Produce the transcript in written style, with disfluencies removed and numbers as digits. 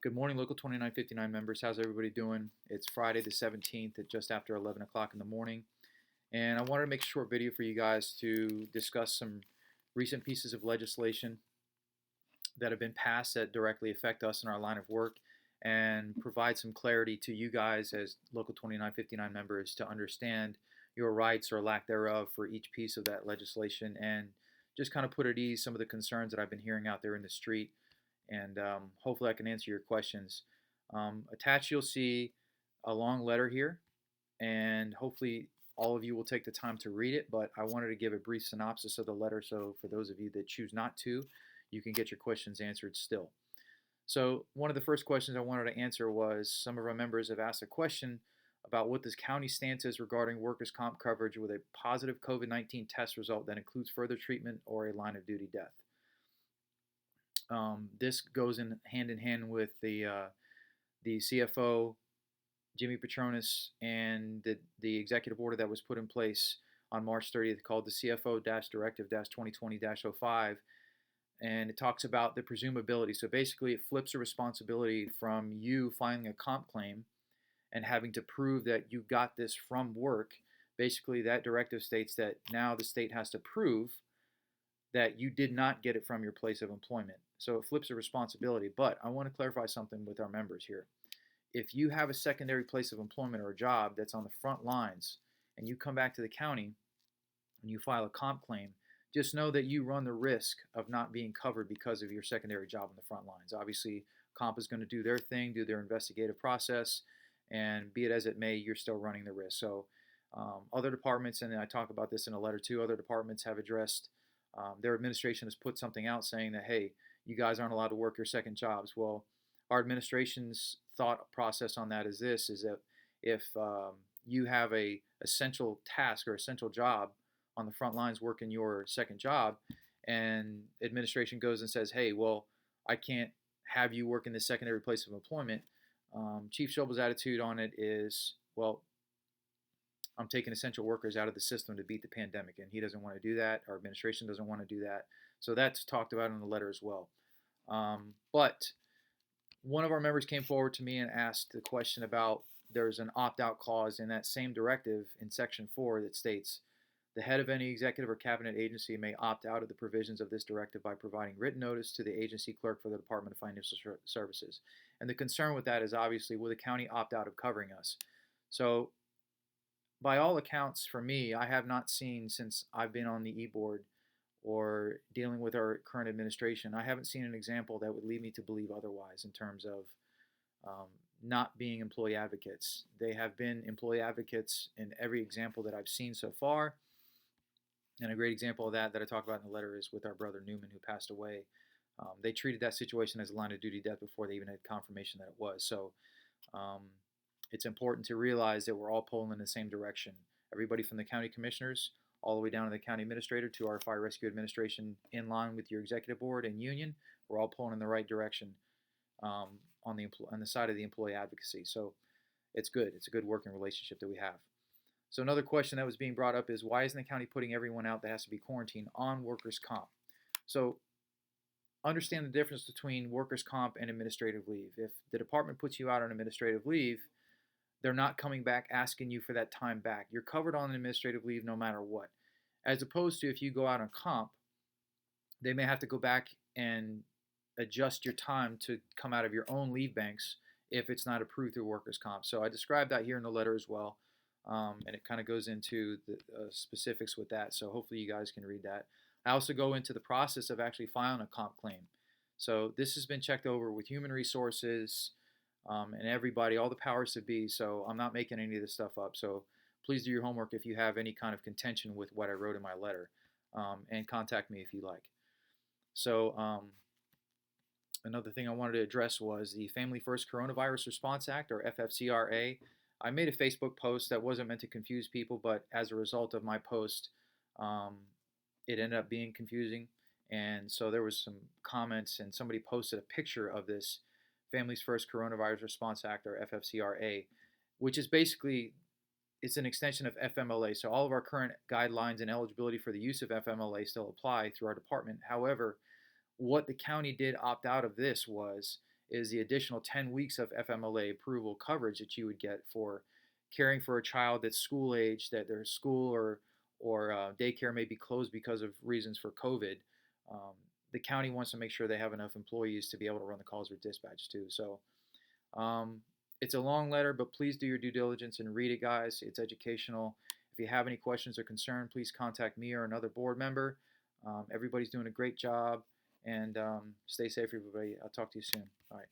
Good morning, Local 2959 members. How's everybody doing? It's Friday the 17th at just after 11 o'clock in the morning. And I wanted to make a short video for you guys to discuss some recent pieces of legislation that have been passed that directly affect us in our line of work and provide some clarity to you guys as Local 2959 members to understand your rights or lack thereof for each piece of that legislation and just kind of put at ease some of the concerns that I've been hearing out there in the street. And hopefully I can answer your questions. Attached, you'll see a long letter here, and hopefully all of you will take the time to read it, but I wanted to give a brief synopsis of the letter so for those of you that choose not to, you can get your questions answered still. So one of the first questions I wanted to answer was some of our members have asked a question about what this county stance is regarding workers' comp coverage with a positive COVID-19 test result that includes further treatment or a line of duty death. This goes in hand with the CFO Jimmy Petronis and the executive order that was put in place on March 30th called the CFO-Directive-2020-05, and it talks about the presumability. So basically, it flips a responsibility from you filing a comp claim and having to prove that you got this from work. Basically, that directive states that now the state has to prove that you did not get it from your place of employment. So it flips a responsibility. But I want to clarify something with our members here. If you have a secondary place of employment or a job that's on the front lines and you come back to the county and you file a comp claim, just know that you run the risk of not being covered because of your secondary job on the front lines. Obviously, comp is going to do their thing, do their investigative process, and be it as it may, you're still running the risk. So other departments, and I talk about this in a letter too, other departments have addressed, their administration has put something out saying that, hey, you guys aren't allowed to work your second jobs. Well, our administration's thought process on that is this, is that if you have a essential task or essential job on the front lines working your second job, and administration goes and says, hey, well, I can't have you work in this secondary place of employment, Chief Schobel's attitude on it is, well, I'm taking essential workers out of the system to beat the pandemic, and he doesn't want to do that. Our administration doesn't want to do that. So that's talked about in the letter as well. But one of our members came forward to me and asked the question about there's an opt-out clause in that same directive in Section 4 that states, the head of any executive or cabinet agency may opt out of the provisions of this directive by providing written notice to the agency clerk for the Department of Financial Services. And the concern with that is obviously, will the county opt out of covering us? So by all accounts, for me, I have not seen since I've been on the e-board or dealing with our current administration, I haven't seen an example that would lead me to believe otherwise in terms of not being employee advocates. They have been employee advocates in every example that I've seen so far. And a great example of that I talk about in the letter is with our brother Newman, who passed away. They treated that situation as a line of duty death before they even had confirmation that it was. So it's important to realize that we're all pulling in the same direction. Everybody from the county commissioners all the way down to the county administrator to our fire rescue administration in line with your executive board and union, we're all pulling in the right direction on the side of the employee advocacy. So it's good. It's a good working relationship that we have. So another question that was being brought up is, why isn't the county putting everyone out that has to be quarantined on workers' comp? So understand the difference between workers' comp and administrative leave. If the department puts you out on administrative leave, they're not coming back asking you for that time back. You're covered on administrative leave no matter what. As opposed to if you go out on comp, they may have to go back and adjust your time to come out of your own leave banks if it's not approved through workers' comp. So I described that here in the letter as well. And it kind of goes into the specifics with that. So hopefully you guys can read that. I also go into the process of actually filing a comp claim. So this has been checked over with human resources and everybody, all the powers that be. So I'm not making any of this stuff up. So please do your homework if you have any kind of contention with what I wrote in my letter, and contact me if you like. So another thing I wanted to address was the Family First Coronavirus Response Act, or FFCRA. I made a Facebook post that wasn't meant to confuse people, but as a result of my post, it ended up being confusing. And so there was some comments, and somebody posted a picture of this Families First Coronavirus Response Act, or FFCRA, which is basically, it's an extension of FMLA. So all of our current guidelines and eligibility for the use of FMLA still apply through our department. However, what the county did opt out of this was is the additional 10 weeks of FMLA approval coverage that you would get for caring for a child that's school age, that their school or daycare may be closed because of reasons for COVID. Um, the county wants to make sure they have enough employees to be able to run the calls with dispatch too. So um, it's a long letter, but please do your due diligence and read it, guys. It's educational. If you have any questions or concern, please contact me or another board member. Everybody's doing a great job, and stay safe, everybody. I'll talk to you soon. All right.